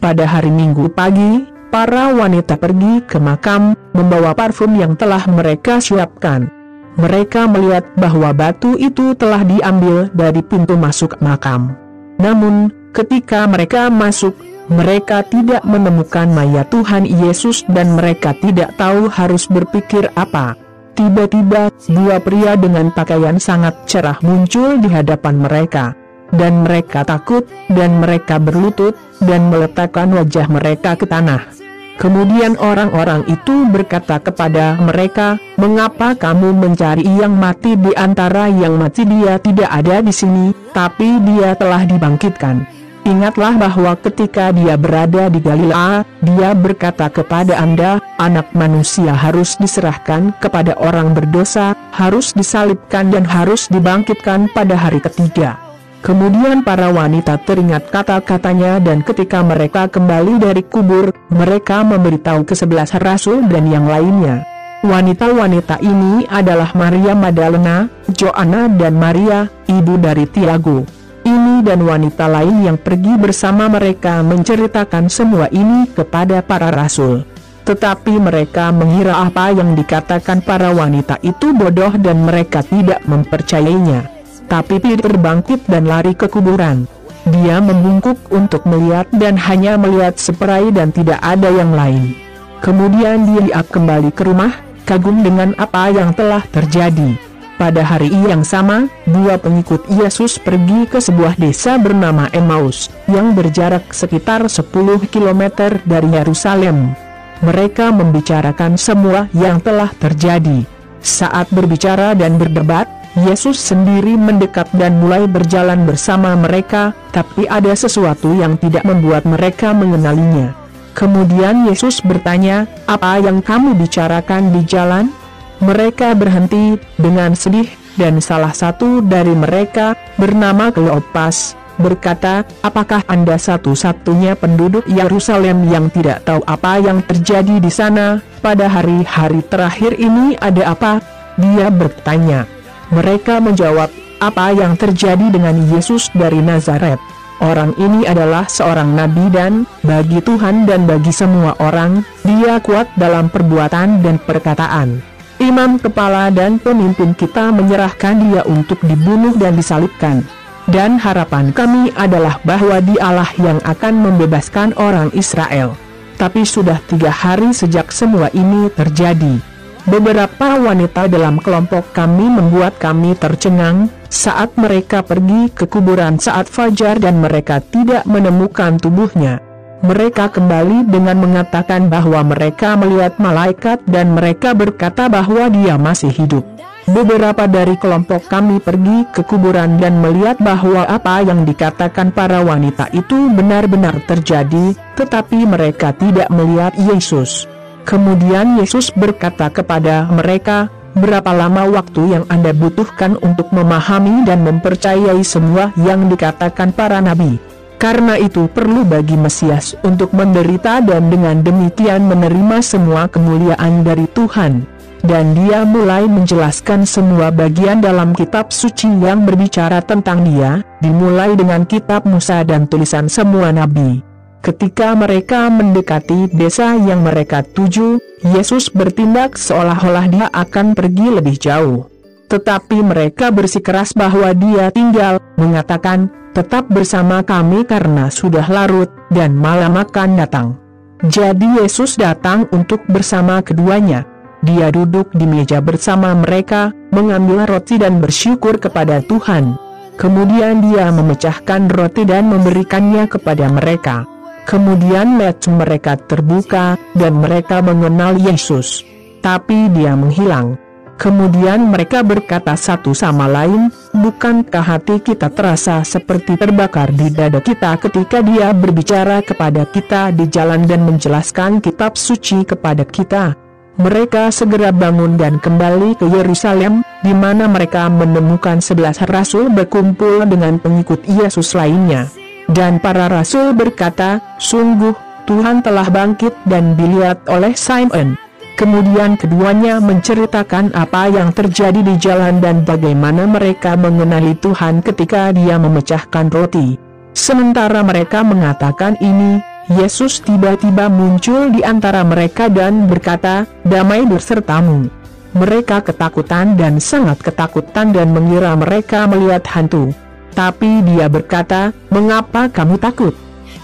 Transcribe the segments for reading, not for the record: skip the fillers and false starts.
Pada hari Minggu pagi, para wanita pergi ke makam, membawa parfum yang telah mereka siapkan. Mereka melihat bahwa batu itu telah diambil dari pintu masuk makam. Namun, ketika mereka masuk, mereka tidak menemukan mayat Tuhan Yesus dan mereka tidak tahu harus berpikir apa. Tiba-tiba, dua pria dengan pakaian sangat cerah muncul di hadapan mereka. Dan mereka takut, dan mereka berlutut, dan meletakkan wajah mereka ke tanah. Kemudian orang-orang itu berkata kepada mereka, "Mengapa kamu mencari yang mati di antara yang mati? Dia tidak ada di sini, tapi dia telah dibangkitkan. Ingatlah bahwa ketika dia berada di Galilea, dia berkata kepada Anda, Anak Manusia harus diserahkan kepada orang berdosa, harus disalibkan dan harus dibangkitkan pada hari ketiga." Kemudian para wanita teringat kata-katanya dan ketika mereka kembali dari kubur, mereka memberitahu ke-11 rasul dan yang lainnya. Wanita-wanita ini adalah Maria Magdalena, Joanna dan Maria, ibu dari Tiago. Ini dan wanita lain yang pergi bersama mereka menceritakan semua ini kepada para rasul. Tetapi mereka mengira apa yang dikatakan para wanita itu bodoh dan mereka tidak mempercayainya. Tapi Peter bangkit dan lari ke kuburan. Dia membungkuk untuk melihat dan hanya melihat seperai dan tidak ada yang lain. Kemudian dia kembali ke rumah, kagum dengan apa yang telah terjadi. Pada hari yang sama, dua pengikut Yesus pergi ke sebuah desa bernama Emmaus, yang berjarak sekitar 10 km dari Yerusalem. Mereka membicarakan semua yang telah terjadi. Saat berbicara dan berdebat, Yesus sendiri mendekat dan mulai berjalan bersama mereka, tapi ada sesuatu yang tidak membuat mereka mengenalinya. Kemudian Yesus bertanya, "Apa yang kamu bicarakan di jalan?" Mereka berhenti dengan sedih, dan salah satu dari mereka, bernama Kleopas, berkata, "Apakah Anda satu-satunya penduduk Yerusalem yang tidak tahu apa yang terjadi di sana? Pada hari-hari terakhir ini ada apa?" Dia bertanya. Mereka menjawab, "Apa yang terjadi dengan Yesus dari Nazaret? Orang ini adalah seorang nabi dan, bagi Tuhan dan bagi semua orang, dia kuat dalam perbuatan dan perkataan. Imam kepala dan pemimpin kita menyerahkan dia untuk dibunuh dan disalibkan. Dan harapan kami adalah bahwa dialah yang akan membebaskan orang Israel. Tapi sudah 3 hari sejak semua ini terjadi. Beberapa wanita dalam kelompok kami membuat kami tercengang, saat mereka pergi ke kuburan saat fajar dan mereka tidak menemukan tubuhnya. Mereka kembali dengan mengatakan bahwa mereka melihat malaikat dan mereka berkata bahwa dia masih hidup. Beberapa dari kelompok kami pergi ke kuburan dan melihat bahwa apa yang dikatakan para wanita itu benar-benar terjadi, tetapi mereka tidak melihat Yesus. Kemudian Yesus berkata kepada mereka, "Berapa lama waktu yang Anda butuhkan untuk memahami dan mempercayai semua yang dikatakan para nabi? Karena itu perlu bagi Mesias untuk menderita dan dengan demikian menerima semua kemuliaan dari Tuhan." Dan dia mulai menjelaskan semua bagian dalam kitab suci yang berbicara tentang dia, dimulai dengan kitab Musa dan tulisan semua nabi. Ketika mereka mendekati desa yang mereka tuju, Yesus bertindak seolah-olah dia akan pergi lebih jauh. Tetapi mereka bersikeras bahwa dia tinggal, mengatakan, "Tetap bersama kami karena sudah larut, dan malam akan datang." Jadi Yesus datang untuk bersama keduanya. Dia duduk di meja bersama mereka, mengambil roti dan bersyukur kepada Tuhan. Kemudian dia memecahkan roti dan memberikannya kepada mereka. Kemudian mata mereka terbuka, dan mereka mengenal Yesus. Tapi dia menghilang. Kemudian mereka berkata satu sama lain, "Bukankah hati kita terasa seperti terbakar di dada kita ketika dia berbicara kepada kita di jalan dan menjelaskan kitab suci kepada kita?" Mereka segera bangun dan kembali ke Yerusalem, di mana mereka menemukan 11 rasul berkumpul dengan pengikut Yesus lainnya. Dan para rasul berkata, "Sungguh, Tuhan telah bangkit dan dilihat oleh Simon." Kemudian keduanya menceritakan apa yang terjadi di jalan dan bagaimana mereka mengenali Tuhan ketika dia memecahkan roti. Sementara mereka mengatakan ini, Yesus tiba-tiba muncul di antara mereka dan berkata, "Damai bersertamu." Mereka ketakutan dan sangat ketakutan dan mengira mereka melihat hantu. Tapi dia berkata, "Mengapa kamu takut?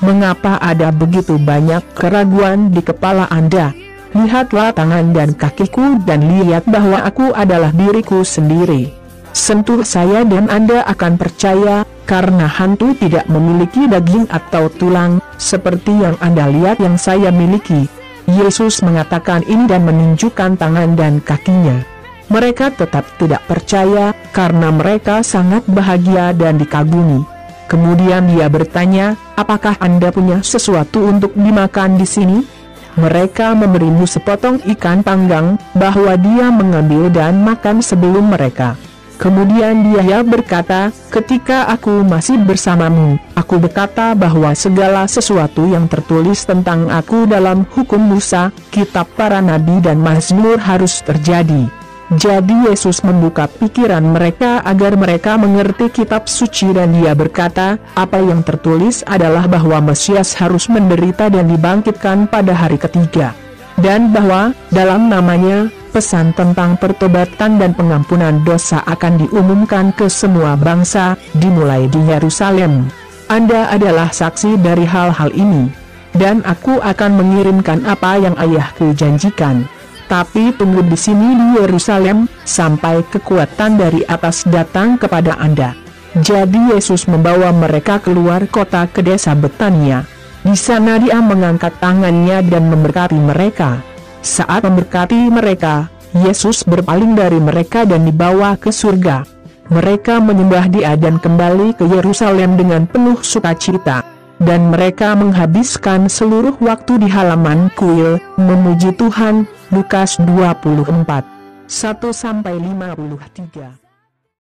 Mengapa ada begitu banyak keraguan di kepala Anda? Lihatlah tangan dan kakiku dan lihat bahwa aku adalah diriku sendiri. Sentuh saya dan Anda akan percaya, karena hantu tidak memiliki daging atau tulang, seperti yang Anda lihat yang saya miliki." Yesus mengatakan ini dan menunjukkan tangan dan kakinya. Mereka tetap tidak percaya, karena mereka sangat bahagia dan dikagumi. Kemudian dia bertanya, "Apakah Anda punya sesuatu untuk dimakan di sini?" Mereka memberimu sepotong ikan panggang, bahwa dia mengambil dan makan sebelum mereka. Kemudian dia berkata, "Ketika aku masih bersamamu, aku berkata bahwa segala sesuatu yang tertulis tentang aku dalam hukum Musa, kitab para nabi dan Mazmur harus terjadi." Jadi Yesus membuka pikiran mereka agar mereka mengerti kitab suci dan dia berkata, apa yang tertulis adalah bahwa Mesias harus menderita dan dibangkitkan pada hari ketiga. Dan bahwa, dalam namanya, pesan tentang pertobatan dan pengampunan dosa akan diumumkan ke semua bangsa, dimulai di Yerusalem. Anda adalah saksi dari hal-hal ini. Dan aku akan mengirimkan apa yang Ayahku janjikan. Tapi tunggu di sini di Yerusalem, sampai kekuatan dari atas datang kepada Anda. Jadi Yesus membawa mereka keluar kota ke desa Betania. Di sana dia mengangkat tangannya dan memberkati mereka. Saat memberkati mereka, Yesus berpaling dari mereka dan dibawa ke surga. Mereka menyembah dia dan kembali ke Yerusalem dengan penuh sukacita. Dan mereka menghabiskan seluruh waktu di halaman kuil, memuji Tuhan. Lukas 24, 1-53.